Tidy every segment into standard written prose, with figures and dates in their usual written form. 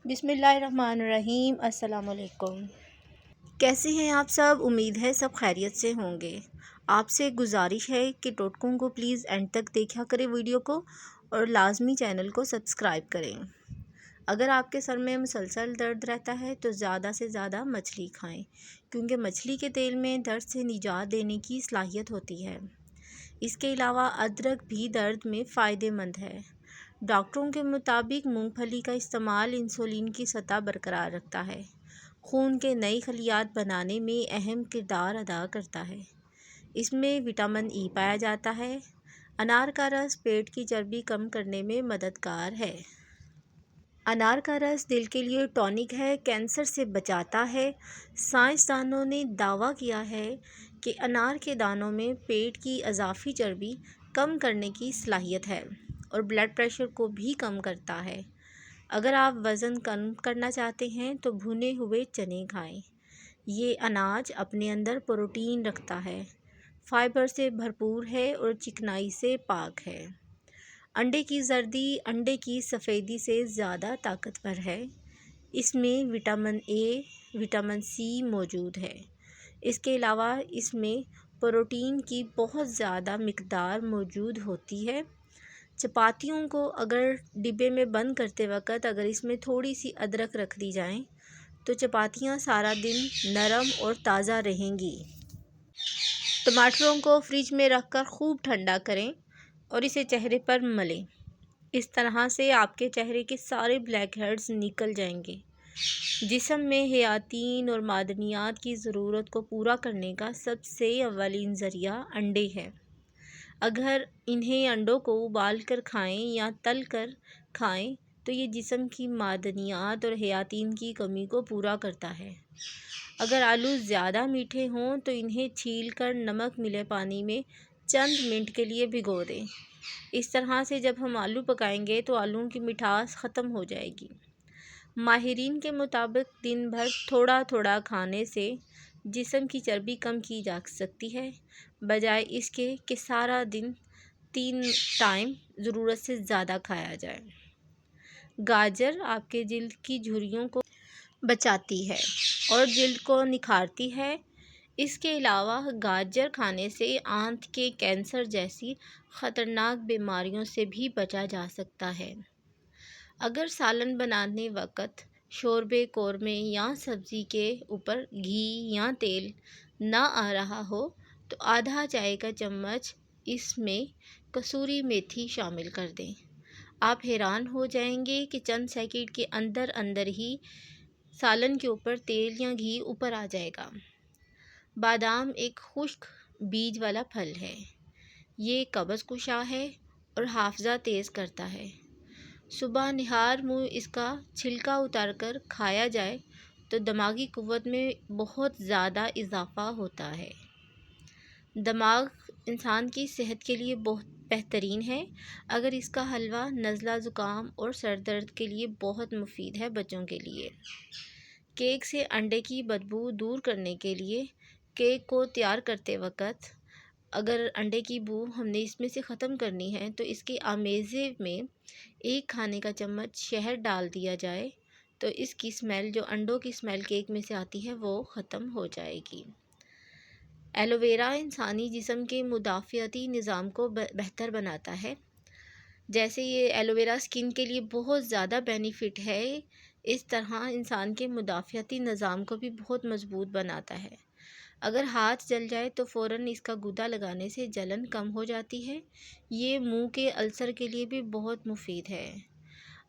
بسم اللہ الرحمن الرحیم۔ السلام علیکم۔ کیسے ہیں آپ سب؟ امید ہے سب خیریت سے ہوں گے۔ آپ سے گزارش ہے کہ ٹوٹکوں کو پلیز اینڈ تک دیکھا کریں ویڈیو کو، اور لازمی چینل کو سبسکرائب کریں۔ اگر آپ کے سر میں مسلسل درد رہتا ہے تو زیادہ سے زیادہ مچھلی کھائیں، کیونکہ مچھلی کے تیل میں درد سے نجات دینے کی صلاحیت ہوتی ہے۔ اس کے علاوہ ادرک بھی درد میں فائدہ مند ہے۔ ڈاکٹروں کے مطابق مونگ پھلی کا استعمال انسولین کی سطح برقرار رکھتا ہے، خون کے نئی خلیات بنانے میں اہم کردار ادا کرتا ہے۔ اس میں وٹامن ای پایا جاتا ہے۔ انار کا رس پیٹ کی چربی کم کرنے میں مددگار ہے۔ انار کا رس دل کے لیے ٹونک ہے، کینسر سے بچاتا ہے۔ سائنسدانوں نے دعویٰ کیا ہے کہ انار کے دانوں میں پیٹ کی اضافی چربی کم کرنے کی صلاحیت ہے اور بلڈ پریشر کو بھی کم کرتا ہے۔ اگر آپ وزن کم کرنا چاہتے ہیں تو بھنے ہوئے چنے کھائیں۔ یہ اناج اپنے اندر پروٹین رکھتا ہے، فائبر سے بھرپور ہے اور چکنائی سے پاک ہے۔ انڈے کی زردی انڈے کی سفیدی سے زیادہ طاقتور ہے۔ اس میں وٹامن اے، وٹامن سی موجود ہے۔ اس کے علاوہ اس میں پروٹین کی بہت زیادہ مقدار موجود ہوتی ہے۔ چپاتیوں کو اگر ڈبے میں بند کرتے وقت اگر اس میں تھوڑی سی ادرک رکھ دی جائیں تو چپاتیاں سارا دن نرم اور تازہ رہیں گی۔ ٹماٹروں کو فریج میں رکھ کر خوب ٹھنڈا کریں اور اسے چہرے پر ملیں۔ اس طرح سے آپ کے چہرے کے سارے بلیک ہیڈز نکل جائیں گے۔ جسم میں حیاتین اور معدنیات کی ضرورت کو پورا کرنے کا سب سے اولین ذریعہ انڈے ہے۔ اگر انہیں انڈوں کو ابال کر کھائیں یا تل کر کھائیں تو یہ جسم کی معدنیات اور حیاتین کی کمی کو پورا کرتا ہے۔ اگر آلو زیادہ میٹھے ہوں تو انہیں چھیل کر نمک ملے پانی میں چند منٹ کے لیے بھگو دیں۔ اس طرح سے جب ہم آلو پکائیں گے تو آلووں کی مٹھاس ختم ہو جائے گی۔ ماہرین کے مطابق دن بھر تھوڑا تھوڑا کھانے سے جسم کی چربی کم کی جا سکتی ہے، بجائے اس کے کہ سارا دن 3 ٹائم ضرورت سے زیادہ کھایا جائے۔ گاجر آپ کے جلد کی جھریوں کو بچاتی ہے اور جلد کو نکھارتی ہے۔ اس کے علاوہ گاجر کھانے سے آنت کے کینسر جیسی خطرناک بیماریوں سے بھی بچا جا سکتا ہے۔ اگر سالن بنانے وقت شوربے، قورمے یا سبزی کے اوپر گھی یا تیل نہ آ رہا ہو تو آدھا چائے کا چمچ اس میں کسوری میتھی شامل کر دیں۔ آپ حیران ہو جائیں گے کہ چند سیکنڈ کے اندر اندر ہی سالن کے اوپر تیل یا گھی اوپر آ جائے گا۔ بادام ایک خشک بیج والا پھل ہے۔ یہ قبض کشا ہے اور حافظہ تیز کرتا ہے۔ صبح نہار منہ اس کا چھلکا اتار کر کھایا جائے تو دماغی قوت میں بہت زیادہ اضافہ ہوتا ہے۔ دماغ انسان کی صحت کے لیے بہت بہترین ہے۔ اگر اس کا حلوہ نزلہ زکام اور سر درد کے لیے بہت مفید ہے۔ بچوں کے لیے کیک سے انڈے کی بدبو دور کرنے کے لیے کیک کو تیار کرتے وقت اگر انڈے کی بو ہم نے اس میں سے ختم کرنی ہے تو اس کے آمیزے میں 1 کھانے کا چمچ شہد ڈال دیا جائے تو اس کی اسمیل، جو انڈوں کی اسمیل کیک میں سے آتی ہے، وہ ختم ہو جائے گی۔ ایلو ویرا انسانی جسم کے مدافعتی نظام کو بہتر بناتا ہے۔ جیسے یہ ایلو ویرا اسکن کے لیے بہت زیادہ بینیفٹ ہے، اس طرح انسان کے مدافعتی نظام کو بھی بہت مضبوط بناتا ہے۔ اگر ہاتھ جل جائے تو فوراً اس کا گودا لگانے سے جلن کم ہو جاتی ہے۔ یہ منہ کے السر کے لیے بھی بہت مفید ہے۔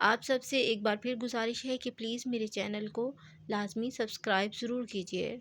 آپ سب سے ایک بار پھر گزارش ہے کہ پلیز میرے چینل کو لازمی سبسکرائب ضرور کیجیے۔